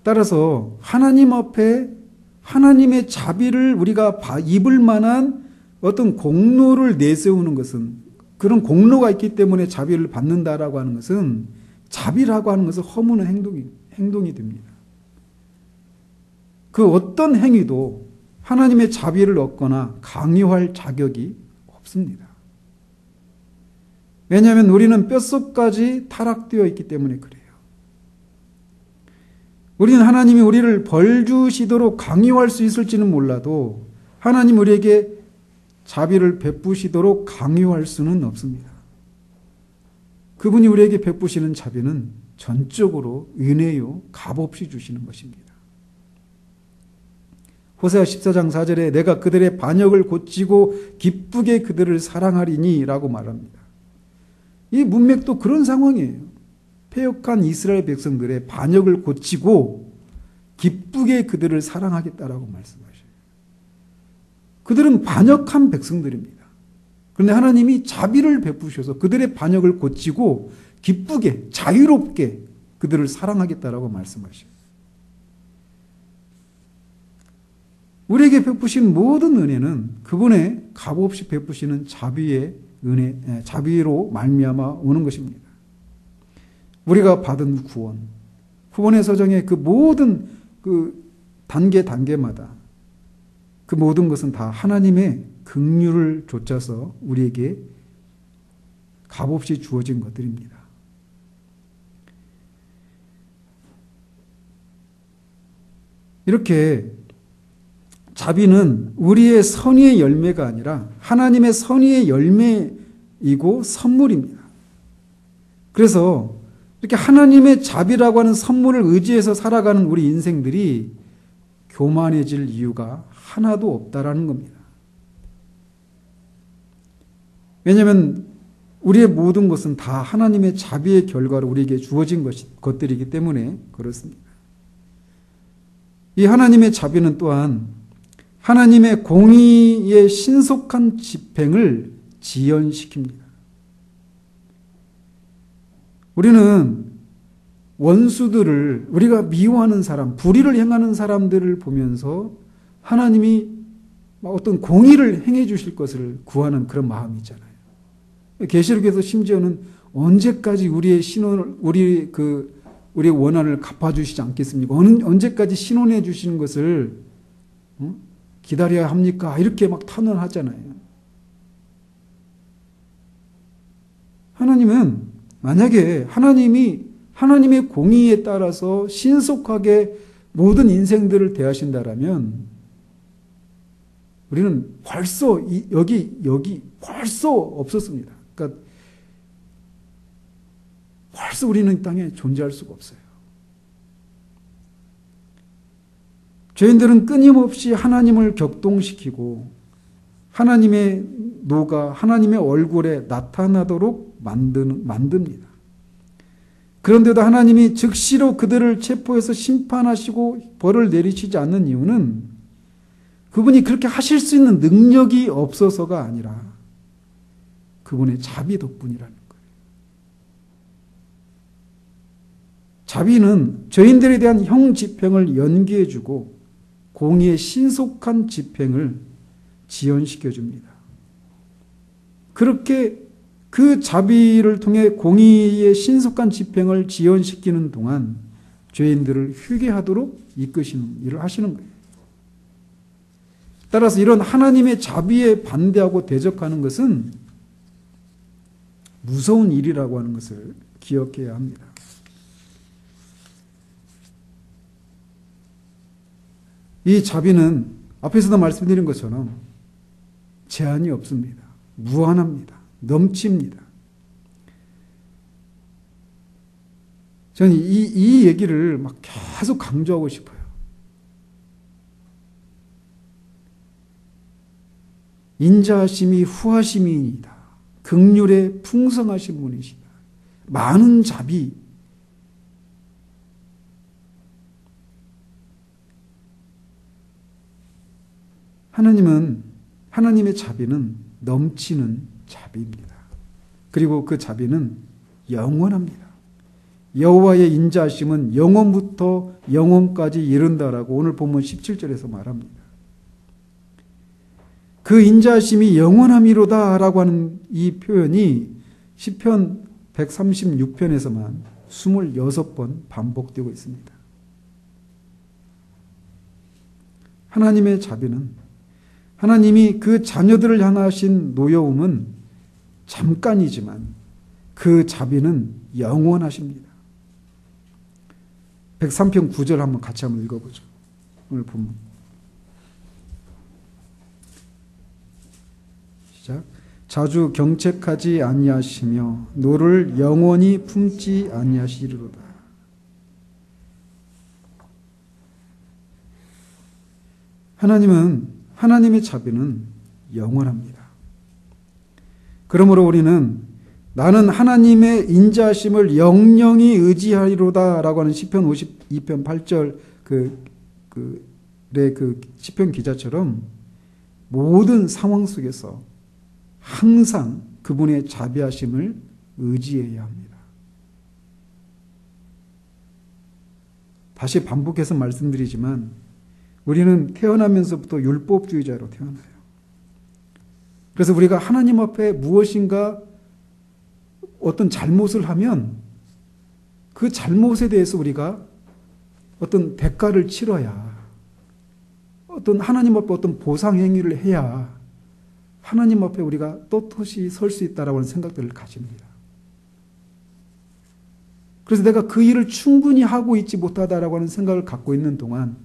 따라서 하나님 앞에 하나님의 자비를 우리가 입을 만한 어떤 공로를 내세우는 것은 그런 공로가 있기 때문에 자비를 받는다라고 하는 것은 자비라고 하는 것은 허무는 행동이 됩니다. 그 어떤 행위도 하나님의 자비를 얻거나 강요할 자격이 없습니다. 왜냐하면 우리는 뼛속까지 타락되어 있기 때문에 그래요. 우리는 하나님이 우리를 벌 주시도록 강요할 수 있을지는 몰라도 하나님 우리에게 자비를 베푸시도록 강요할 수는 없습니다. 그분이 우리에게 베푸시는 자비는 전적으로 은혜요 값없이 주시는 것입니다. 호세아 14장 4절에 내가 그들의 반역을 고치고 기쁘게 그들을 사랑하리니 라고 말합니다. 이 문맥도 그런 상황이에요. 패역한 이스라엘 백성들의 반역을 고치고 기쁘게 그들을 사랑하겠다라고 말씀하셔요. 그들은 반역한 백성들입니다. 그런데 하나님이 자비를 베푸셔서 그들의 반역을 고치고 기쁘게 자유롭게 그들을 사랑하겠다라고 말씀하셔요. 우리에게 베푸신 모든 은혜는 그분의 값없이 베푸시는 자비의 은혜, 자비로 말미암아 오는 것입니다. 우리가 받은 구원, 구원의 서정의 그 모든 그 단계마다 그 모든 것은 다 하나님의 긍휼을 좇아서 우리에게 값없이 주어진 것들입니다. 이렇게 자비는 우리의 선의의 열매가 아니라 하나님의 선의의 열매이고 선물입니다. 그래서 이렇게 하나님의 자비라고 하는 선물을 의지해서 살아가는 우리 인생들이 교만해질 이유가 하나도 없다라는 겁니다. 왜냐하면 우리의 모든 것은 다 하나님의 자비의 결과로 우리에게 주어진 것들이기 때문에 그렇습니다. 이 하나님의 자비는 또한 하나님의 공의의 신속한 집행을 지연시킵니다. 우리는 원수들을, 우리가 미워하는 사람, 불의를 행하는 사람들을 보면서 하나님이 어떤 공의를 행해 주실 것을 구하는 그런 마음이 있잖아요. 계시록에서 심지어는 언제까지 우리의 신원을, 우리의 원한을 갚아주시지 않겠습니까? 언제까지 신원해 주시는 것을 기다려야 합니까? 이렇게 막 탄원하잖아요. 하나님은 만약에 하나님의 공의에 따라서 신속하게 모든 인생들을 대하신다라면 우리는 벌써 여기 벌써 없었습니다. 그러니까 벌써 우리는 이 땅에 존재할 수가 없어요. 죄인들은 끊임없이 하나님을 격동시키고 하나님의 노가 하나님의 얼굴에 나타나도록 만듭니다. 그런데도 하나님이 즉시로 그들을 체포해서 심판하시고 벌을 내리시지 않는 이유는 그분이 그렇게 하실 수 있는 능력이 없어서가 아니라 그분의 자비 덕분이라는 거예요. 자비는 죄인들에 대한 형 집행을 연기해주고 공의의 신속한 집행을 지연시켜줍니다. 그렇게 그 자비를 통해 공의의 신속한 집행을 지연시키는 동안 죄인들을 회개하도록 이끄시는 일을 하시는 거예요. 따라서 이런 하나님의 자비에 반대하고 대적하는 것은 무서운 일이라고 하는 것을 기억해야 합니다. 이 자비는 앞에서도 말씀드린 것처럼 제한이 없습니다. 무한합니다. 넘칩니다. 저는 이 얘기를 막 계속 강조하고 싶어요. 인자하심이 후하심이니이다. 긍휼에 풍성하신 분이시다. 많은 자비. 하나님의 자비는 넘치는 자비입니다. 그리고 그 자비는 영원합니다. 여호와의 인자하심은 영원부터 영원까지 이른다라고 오늘 본문 17절에서 말합니다. 그 인자하심이 영원함이로다라고 하는 이 표현이 시편 136편에서만 26번 반복되고 있습니다. 하나님의 자비는 하나님이 그 자녀들을 향하신 노여움은 잠깐이지만 그 자비는 영원하십니다. 103편 9절 한번 같이 한번 읽어보죠. 오늘 본문. 시작. 자주 경책하지 아니하시며 노를 영원히 품지 아니하시리로다. 하나님의 자비는 영원합니다. 그러므로 우리는 나는 하나님의 인자하심을 영영히 의지하리로다 라고 하는 시편 52편 8절 그 시편 기자처럼 모든 상황 속에서 항상 그분의 자비하심을 의지해야 합니다. 다시 반복해서 말씀드리지만 우리는 태어나면서부터 율법주의자로 태어나요. 그래서 우리가 하나님 앞에 무엇인가 어떤 잘못을 하면 그 잘못에 대해서 우리가 어떤 대가를 치러야, 어떤 하나님 앞에 어떤 보상 행위를 해야 하나님 앞에 우리가 떳떳이 설 수 있다라고 하는 생각들을 가집니다. 그래서 내가 그 일을 충분히 하고 있지 못하다라고 하는 생각을 갖고 있는 동안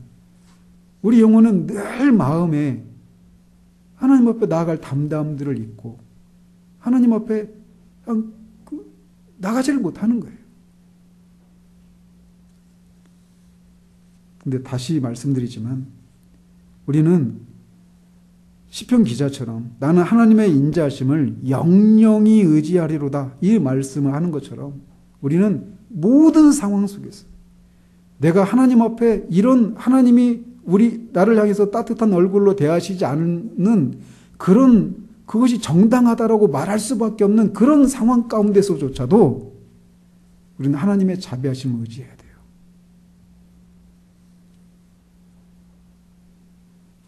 우리 영혼은 늘 마음에 하나님 앞에 나아갈 담담들을 잊고 하나님 앞에 그냥 나가지를 못하는 거예요. 근데 다시 말씀드리지만 우리는 시편 기자처럼 나는 하나님의 인자하심을 영영히 의지하리로다 이 말씀을 하는 것처럼 우리는 모든 상황 속에서 내가 하나님 앞에 이런 하나님이 나를 향해서 따뜻한 얼굴로 대하시지 않는 그것이 정당하다라고 말할 수밖에 없는 그런 상황 가운데서조차도 우리는 하나님의 자비하심을 의지해야 돼요.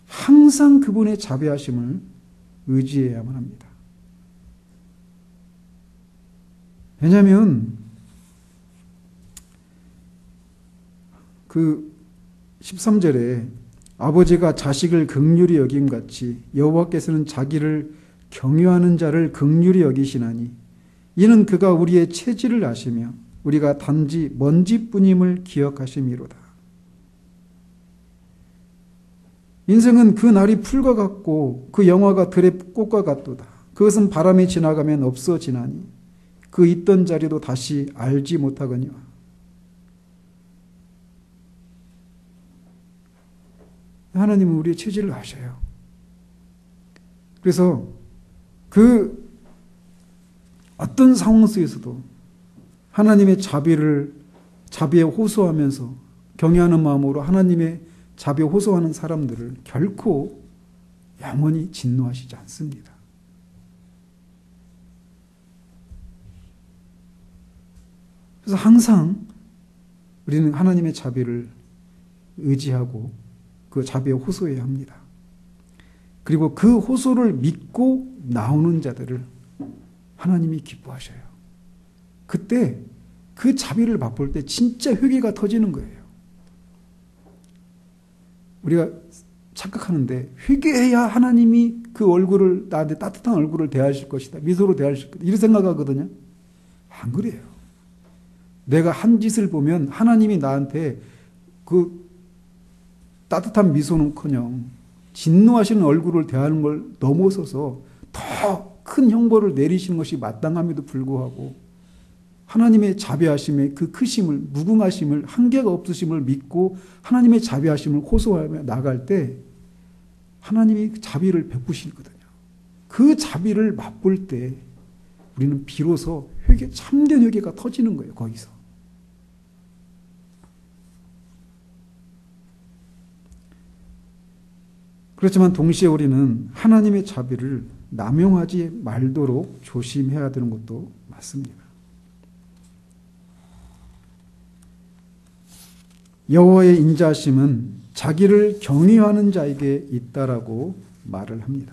항상 그분의 자비하심을 의지해야만 합니다. 왜냐하면 그 13절에 아버지가 자식을 긍휼히 여김같이 여호와께서는 자기를 경유하는 자를 긍휼히 여기시나니 이는 그가 우리의 체질을 아시며 우리가 단지 먼지뿐임을 기억하심이로다. 인생은 그 날이 풀과 같고 그 영화가 들의 꽃과 같도다. 그것은 바람이 지나가면 없어지나니 그 있던 자리도 다시 알지 못하거니와. 하나님은 우리의 체질을 아셔요. 그래서 그 어떤 상황 속에서도 하나님의 자비에 호소하면서 경외하는 마음으로 하나님의 자비에 호소하는 사람들을 결코 영원히 진노하시지 않습니다. 그래서 항상 우리는 하나님의 자비를 의지하고 그 자비에 호소해야 합니다. 그리고 그 호소를 믿고 나오는 자들을 하나님이 기뻐하셔요. 그때 그 자비를 맛볼 때 진짜 회개가 터지는 거예요. 우리가 착각하는데 회개해야 하나님이 그 얼굴을 나한테 따뜻한 얼굴을 대하실 것이다. 미소로 대하실 것이다. 이렇게 생각하거든요. 안 그래요. 내가 한 짓을 보면 하나님이 나한테 그 따뜻한 미소는커녕 진노하시는 얼굴을 대하는 걸 넘어서서 더 큰 형벌을 내리시는 것이 마땅함에도 불구하고 하나님의 자비하심의 그 크심을, 무궁하심을, 한계가 없으심을 믿고 하나님의 자비하심을 호소하며 나갈 때 하나님이 자비를 베푸시거든요. 그 자비를 맛볼 때 우리는 비로소 참된 회개가 터지는 거예요. 거기서. 그렇지만 동시에 우리는 하나님의 자비를 남용하지 말도록 조심해야 되는 것도 맞습니다. 여호와의 인자하심은 자기를 경외하는 자에게 있다라고 말을 합니다.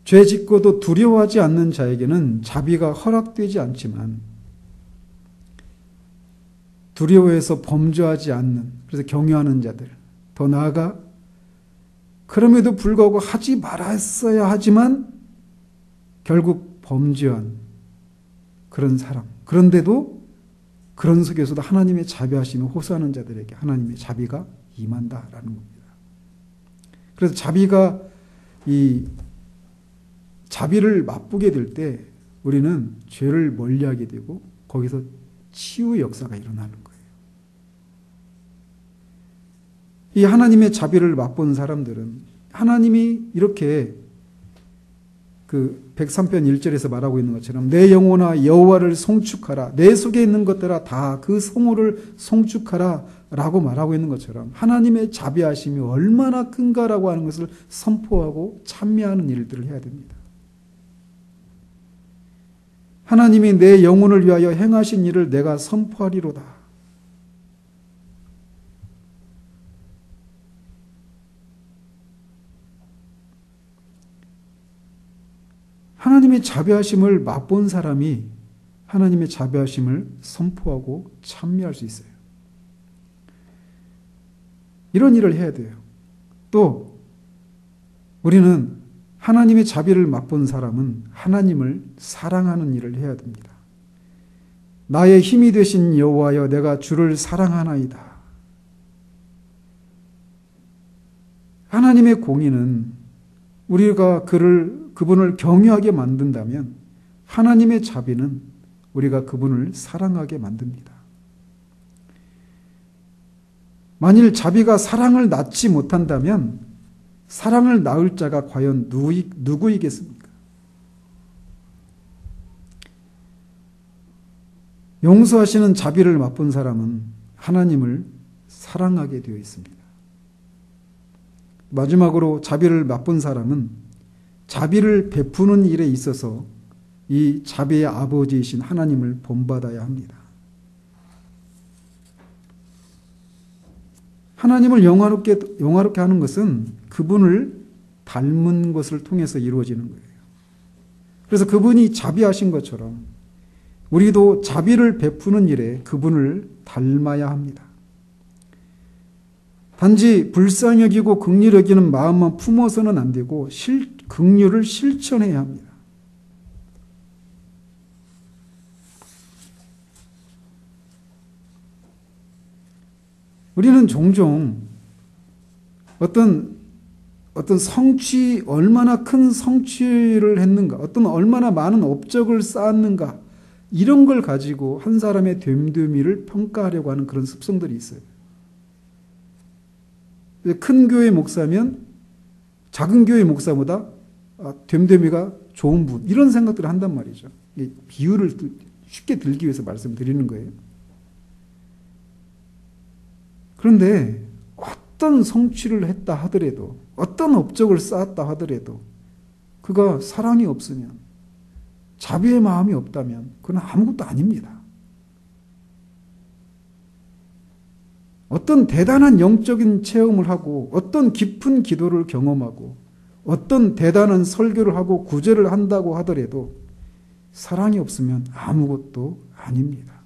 죄 짓고도 두려워하지 않는 자에게는 자비가 허락되지 않지만 두려워해서 범죄하지 않는, 그래서 경외하는 자들, 더 나아가 그럼에도 불구하고 하지 말았어야 하지만 결국 범죄한 그런 사람, 그런데도 그런 속에서도 하나님의 자비하심을 호소하는 자들에게 하나님의 자비가 임한다라는 겁니다. 그래서 이 자비를 맛보게 될 때 우리는 죄를 멀리하게 되고 거기서 치유 역사가 일어나는 거예요. 이 하나님의 자비를 맛본 사람들은 하나님이 이렇게 그 103편 1절에서 말하고 있는 것처럼 내 영혼아 여호와를 송축하라, 내 속에 있는 것들아 다 그 성호를 송축하라 라고 말하고 있는 것처럼 하나님의 자비하심이 얼마나 큰가라고 하는 것을 선포하고 찬미하는 일들을 해야 됩니다. 하나님이 내 영혼을 위하여 행하신 일을 내가 선포하리로다. 하나님의 자비하심을 맛본 사람이 하나님의 자비하심을 선포하고 찬미할 수 있어요. 이런 일을 해야 돼요. 또 우리는 하나님의 자비를 맛본 사람은 하나님을 사랑하는 일을 해야 됩니다. 나의 힘이 되신 여호와여, 내가 주를 사랑하나이다. 하나님의 공의는 우리가 그분을 경외하게 만든다면 하나님의 자비는 우리가 그분을 사랑하게 만듭니다. 만일 자비가 사랑을 낳지 못한다면 사랑을 낳을 자가 과연 누구이겠습니까? 용서하시는 자비를 맛본 사람은 하나님을 사랑하게 되어 있습니다. 마지막으로 자비를 맛본 사람은 자비를 베푸는 일에 있어서 이 자비의 아버지이신 하나님을 본받아야 합니다. 하나님을 영화롭게 하는 것은 그분을 닮은 것을 통해서 이루어지는 거예요. 그래서 그분이 자비하신 것처럼 우리도 자비를 베푸는 일에 그분을 닮아야 합니다. 단지 불쌍히 여기고 긍휼히 여기는 마음만 품어서는 안 되고 긍휼을 실천해야 합니다. 우리는 종종 어떤 얼마나 큰 성취를 했는가, 얼마나 많은 업적을 쌓았는가, 이런 걸 가지고 한 사람의 됨됨이를 평가하려고 하는 그런 습성들이 있어요. 큰 교회 목사면 작은 교회 목사보다 됨됨이가 좋은 분, 이런 생각들을 한단 말이죠. 비유를 쉽게 들기 위해서 말씀드리는 거예요. 그런데 어떤 성취를 했다 하더라도, 어떤 업적을 쌓았다 하더라도 그가 사랑이 없으면, 자비의 마음이 없다면 그건 아무것도 아닙니다. 어떤 대단한 영적인 체험을 하고, 어떤 깊은 기도를 경험하고, 어떤 대단한 설교를 하고 구제를 한다고 하더라도 사랑이 없으면 아무것도 아닙니다.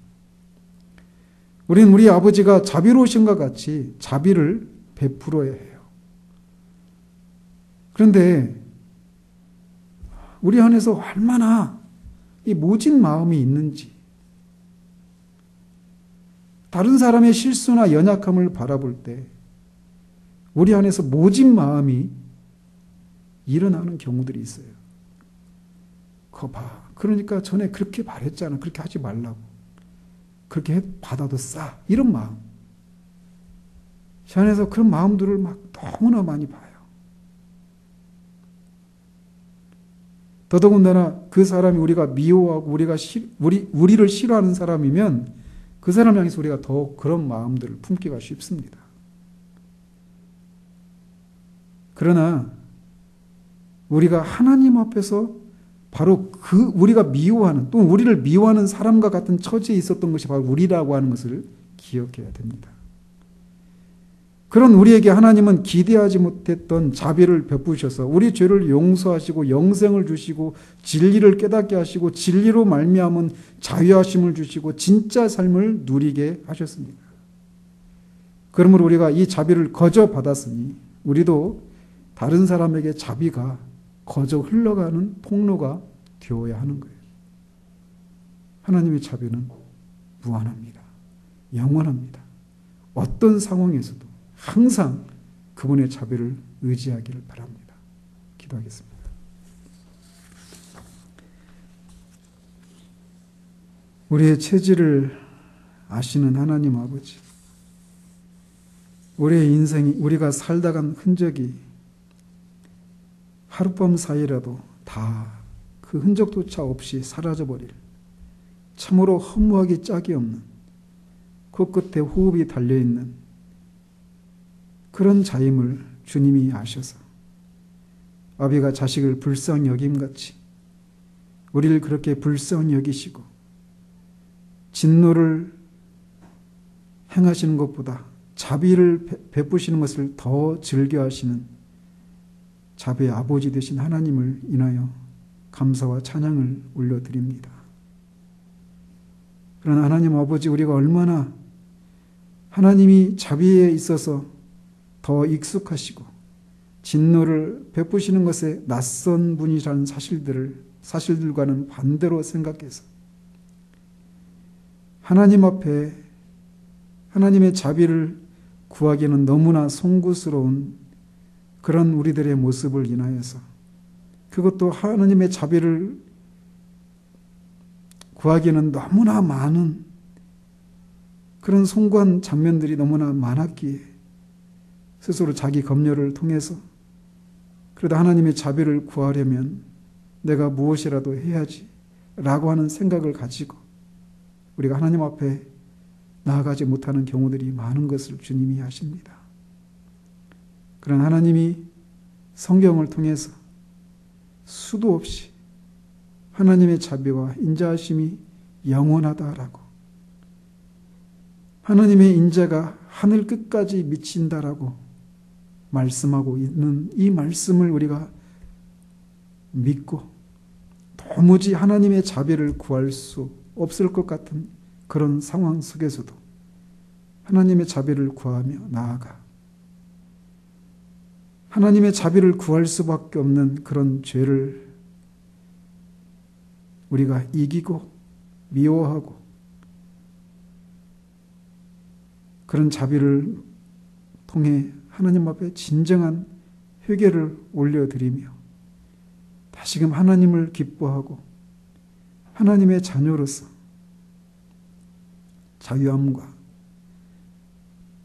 우리는 우리 아버지가 자비로우신과 같이 자비를 베풀어야 해요. 그런데 우리 안에서 얼마나 이 모진 마음이 있는지, 다른 사람의 실수나 연약함을 바라볼 때 우리 안에서 모진 마음이 일어나는 경우들이 있어요. 그거 봐. 그러니까 전에 그렇게 말했잖아. 그렇게 하지 말라고. 그렇게 받아도 싸. 이런 마음. 제 안에서 그런 마음들을 막 너무나 많이 봐요. 더더군다나 그 사람이 우리가 미워하고 우리를 싫어하는 사람이면 그 사람 향해서 우리가 더 그런 마음들을 품기가 쉽습니다. 그러나 우리가 하나님 앞에서 바로 우리가 미워하는, 또 우리를 미워하는 사람과 같은 처지에 있었던 것이 바로 우리라고 하는 것을 기억해야 됩니다. 그런 우리에게 하나님은 기대하지 못했던 자비를 베푸셔서 우리 죄를 용서하시고 영생을 주시고 진리를 깨닫게 하시고 진리로 말미암은 자유하심을 주시고 진짜 삶을 누리게 하셨습니다. 그러므로 우리가 이 자비를 거저 받았으니 우리도 다른 사람에게 자비가 거저 흘러가는 통로가 되어야 하는 거예요. 하나님의 자비는 무한합니다. 영원합니다. 어떤 상황에서도 항상 그분의 자비를 의지하기를 바랍니다. 기도하겠습니다. 우리의 체질을 아시는 하나님 아버지, 우리의 인생이, 우리가 살다 간 흔적이 하룻밤 사이라도 다 그 흔적조차 없이 사라져버릴 참으로 허무하기 짝이 없는 코끝에 호흡이 달려있는 그런 자임을 주님이 아셔서 아비가 자식을 불쌍히 여김같이 우리를 그렇게 불쌍히 여기시고 진노를 행하시는 것보다 자비를 베푸시는 것을 더 즐겨하시는 자비의 아버지 되신 하나님을 인하여 감사와 찬양을 올려드립니다. 그러나 하나님 아버지, 우리가 얼마나 하나님이 자비에 있어서 더 익숙하시고 진노를 베푸시는 것에 낯선 분이라는 사실들과는 반대로 생각해서 하나님 앞에 하나님의 자비를 구하기는 너무나 송구스러운 그런 우리들의 모습을 인하여서, 그것도 하나님의 자비를 구하기는 너무나 많은 그런 송구한 장면들이 너무나 많았기에 스스로 자기 검열을 통해서 그래도 하나님의 자비를 구하려면 내가 무엇이라도 해야지 라고 하는 생각을 가지고 우리가 하나님 앞에 나아가지 못하는 경우들이 많은 것을 주님이 아십니다. 그런 하나님이 성경을 통해서 수도 없이 하나님의 자비와 인자하심이 영원하다라고, 하나님의 인자가 하늘 끝까지 미친다라고 말씀하고 있는 이 말씀을 우리가 믿고 도무지 하나님의 자비를 구할 수 없을 것 같은 그런 상황 속에서도 하나님의 자비를 구하며 나아가 하나님의 자비를 구할 수밖에 없는 그런 죄를 우리가 이기고 미워하고 그런 자비를 통해 하나님 앞에 진정한 회개를 올려드리며 다시금 하나님을 기뻐하고 하나님의 자녀로서 자유함과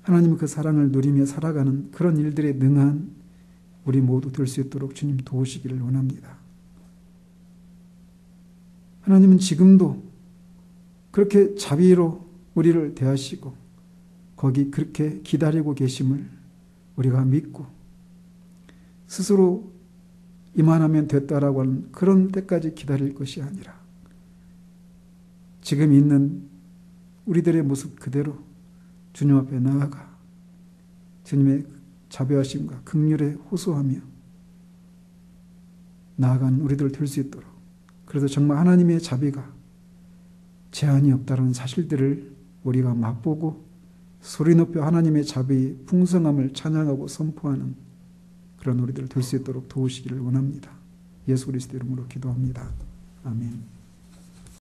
하나님의 그 사랑을 누리며 살아가는 그런 일들에 능한 우리 모두 될 수 있도록 주님 도우시기를 원합니다. 하나님은 지금도 그렇게 자비로 우리를 대하시고 거기 그렇게 기다리고 계심을 우리가 믿고 스스로 이만하면 됐다라고 하는 그런 때까지 기다릴 것이 아니라 지금 있는 우리들의 모습 그대로 주님 앞에 나아가 주님의 자비하심과 긍휼에 호소하며 나아가는 우리들 될 수 있도록, 그래서 정말 하나님의 자비가 제한이 없다는 사실들을 우리가 맛보고 소리 높여 하나님의 자비의 풍성함을 찬양하고 선포하는 그런 우리들 될 수 있도록 도우시기를 원합니다. 예수 그리스도 이름으로 기도합니다. 아멘.